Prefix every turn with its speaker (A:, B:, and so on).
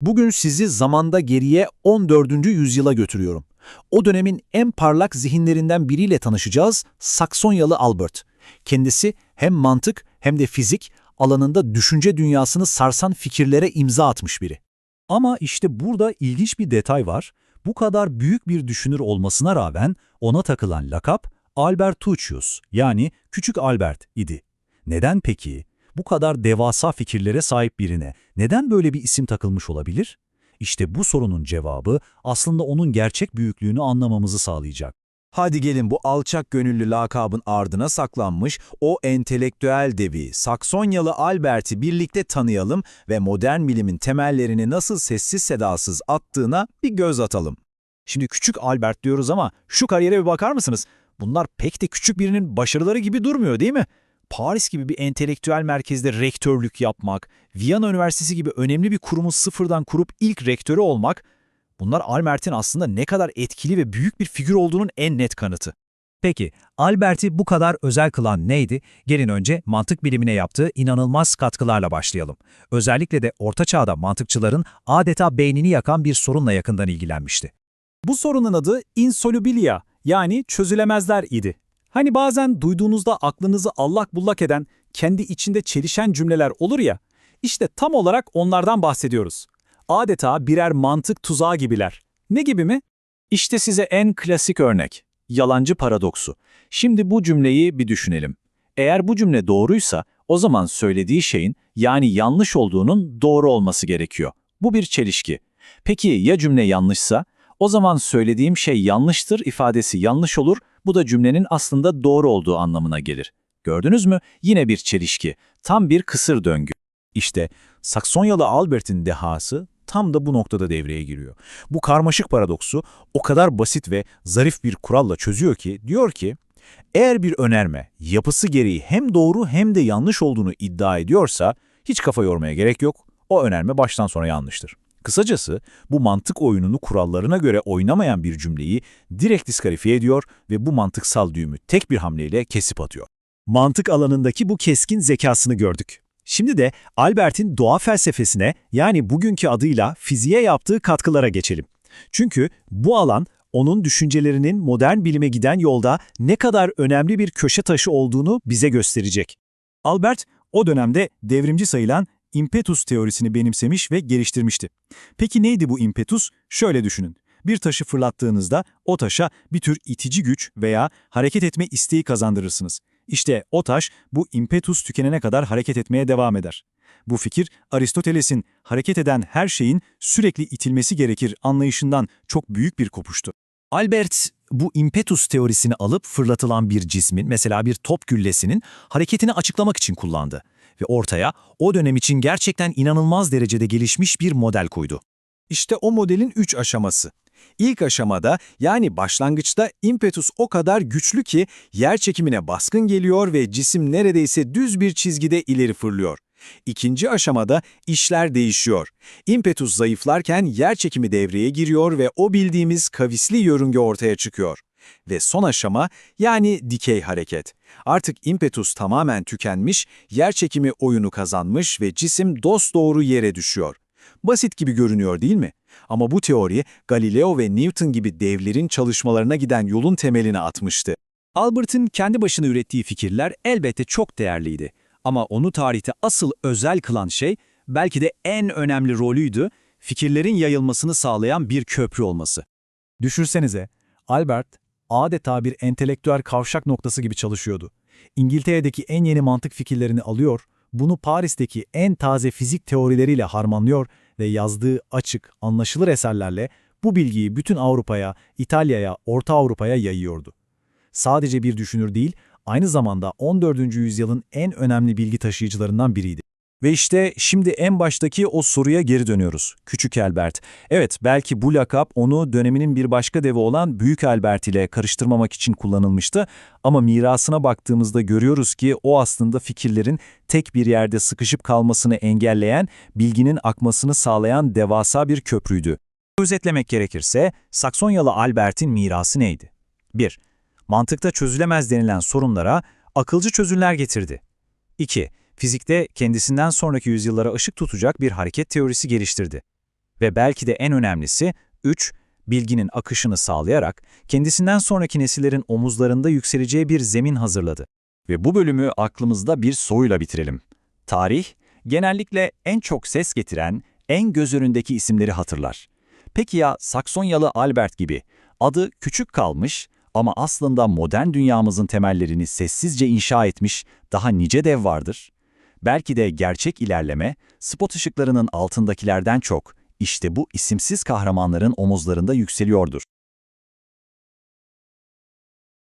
A: Bugün sizi zamanda geriye 14. yüzyıla götürüyorum. O dönemin en parlak zihinlerinden biriyle tanışacağız, Saksonyalı Albert. Kendisi hem mantık hem de fizik alanında düşünce dünyasını sarsan fikirlere imza atmış biri.
B: Ama işte burada ilginç bir detay var. Bu kadar büyük bir düşünür olmasına rağmen ona takılan lakap Albertutius, yani Küçük Albert idi. Neden peki? Bu kadar devasa fikirlere sahip birine neden böyle bir isim takılmış olabilir? İşte bu sorunun cevabı aslında onun gerçek büyüklüğünü anlamamızı sağlayacak.
C: Hadi gelin bu alçak gönüllü lakabın ardına saklanmış o entelektüel devi Saksonyalı Albert'i birlikte tanıyalım ve modern bilimin temellerini nasıl sessiz sedasız attığına bir göz atalım.
A: Şimdi küçük Albert diyoruz ama şu kariyere bir bakar mısınız? Bunlar pek de küçük birinin başarıları gibi durmuyor, değil mi? Paris gibi bir entelektüel merkezde rektörlük yapmak, Viyana Üniversitesi gibi önemli bir kurumu sıfırdan kurup ilk rektörü olmak, bunlar Albert'in aslında ne kadar etkili ve büyük bir figür olduğunun en net kanıtı.
B: Peki, Albert'i bu kadar özel kılan neydi? Gelin önce mantık bilimine yaptığı inanılmaz katkılarla başlayalım. Özellikle de Orta Çağ'da mantıkçıların adeta beynini yakan bir sorunla yakından ilgilenmişti.
D: Bu sorunun adı insolubilia, yani çözülemezler idi. Hani bazen duyduğunuzda aklınızı allak bullak eden, kendi içinde çelişen cümleler olur ya, işte tam olarak onlardan bahsediyoruz. Adeta birer mantık tuzağı gibiler. Ne gibi mi? İşte size en klasik örnek, yalancı paradoksu. Şimdi bu cümleyi bir düşünelim. Eğer bu cümle doğruysa, o zaman söylediği şeyin, yani yanlış olduğunun doğru olması gerekiyor. Bu bir çelişki. Peki ya cümle yanlışsa? O zaman söylediğim şey yanlıştır ifadesi yanlış olur, bu da cümlenin aslında doğru olduğu anlamına gelir. Gördünüz mü? Yine bir çelişki. Tam bir kısır döngü.
A: İşte Saksonyalı Albert'in dehası tam da bu noktada devreye giriyor. Bu karmaşık paradoksu o kadar basit ve zarif bir kuralla çözüyor ki, diyor ki, eğer bir önerme yapısı gereği hem doğru hem de yanlış olduğunu iddia ediyorsa, hiç kafa yormaya gerek yok, o önerme baştan sona yanlıştır. Kısacası bu mantık oyununu kurallarına göre oynamayan bir cümleyi direkt diskalifiye ediyor ve bu mantıksal düğümü tek bir hamleyle kesip atıyor.
B: Mantık alanındaki bu keskin zekasını gördük. Şimdi de Albert'in doğa felsefesine, yani bugünkü adıyla fiziğe yaptığı katkılara geçelim. Çünkü bu alan onun düşüncelerinin modern bilime giden yolda ne kadar önemli bir köşe taşı olduğunu bize gösterecek.
D: Albert, o dönemde devrimci sayılan impetus teorisini benimsemiş ve geliştirmişti. Peki neydi bu impetus? Şöyle düşünün. Bir taşı fırlattığınızda o taşa bir tür itici güç veya hareket etme isteği kazandırırsınız. İşte o taş bu impetus tükenene kadar hareket etmeye devam eder. Bu fikir Aristoteles'in hareket eden her şeyin sürekli itilmesi gerekir anlayışından çok büyük bir kopuştu.
B: Albert bu impetus teorisini alıp fırlatılan bir cismin, mesela bir top güllesinin hareketini açıklamak için kullandı ve ortaya o dönem için gerçekten inanılmaz derecede gelişmiş bir model koydu.
C: İşte o modelin 3 aşaması. İlk aşamada, yani başlangıçta impetus o kadar güçlü ki yer çekimine baskın geliyor ve cisim neredeyse düz bir çizgide ileri fırlıyor. İkinci aşamada işler değişiyor. İmpetus zayıflarken yer çekimi devreye giriyor ve o bildiğimiz kavisli yörünge ortaya çıkıyor. Ve son aşama, yani dikey hareket. Artık impetus tamamen tükenmiş, yer çekimi oyunu kazanmış ve cisim dosdoğru yere düşüyor. Basit gibi görünüyor, değil mi? Ama bu teori Galileo ve Newton gibi devlerin çalışmalarına giden yolun temelini atmıştı.
D: Albert'in kendi başına ürettiği fikirler elbette çok değerliydi. Ama onu tarihte asıl özel kılan şey, belki de en önemli rolüydü, fikirlerin yayılmasını sağlayan bir köprü olması. Düşünsenize, Albert adeta bir entelektüel kavşak noktası gibi çalışıyordu. İngiltere'deki en yeni mantık fikirlerini alıyor, bunu Paris'teki en taze fizik teorileriyle harmanlıyor ve yazdığı açık, anlaşılır eserlerle bu bilgiyi bütün Avrupa'ya, İtalya'ya, Orta Avrupa'ya yayıyordu. Sadece bir düşünür değil, aynı zamanda 14. yüzyılın en önemli bilgi taşıyıcılarından biriydi.
A: Ve işte şimdi en baştaki o soruya geri dönüyoruz. Küçük Albert. Evet, belki bu lakap onu döneminin bir başka devi olan Büyük Albert ile karıştırmamak için kullanılmıştı. Ama mirasına baktığımızda görüyoruz ki o aslında fikirlerin tek bir yerde sıkışıp kalmasını engelleyen, bilginin akmasını sağlayan devasa bir köprüydü. Özetlemek gerekirse, Saksonyalı Albert'in mirası neydi? 1. Mantıkta çözülemez denilen sorunlara akılcı çözümler getirdi. 2. Fizikte kendisinden sonraki yüzyıllara ışık tutacak bir hareket teorisi geliştirdi. Ve belki de en önemlisi 3, bilginin akışını sağlayarak kendisinden sonraki nesillerin omuzlarında yükseleceği bir zemin hazırladı. Ve bu bölümü aklımızda bir soruyla bitirelim. Tarih, genellikle en çok ses getiren, en göz önündeki isimleri hatırlar. Peki ya Saksonyalı Albert gibi adı küçük kalmış ama aslında modern dünyamızın temellerini sessizce inşa etmiş daha nice dev vardır? Belki de gerçek ilerleme, spot ışıklarının altındakilerden çok, işte bu isimsiz kahramanların omuzlarında yükseliyordur.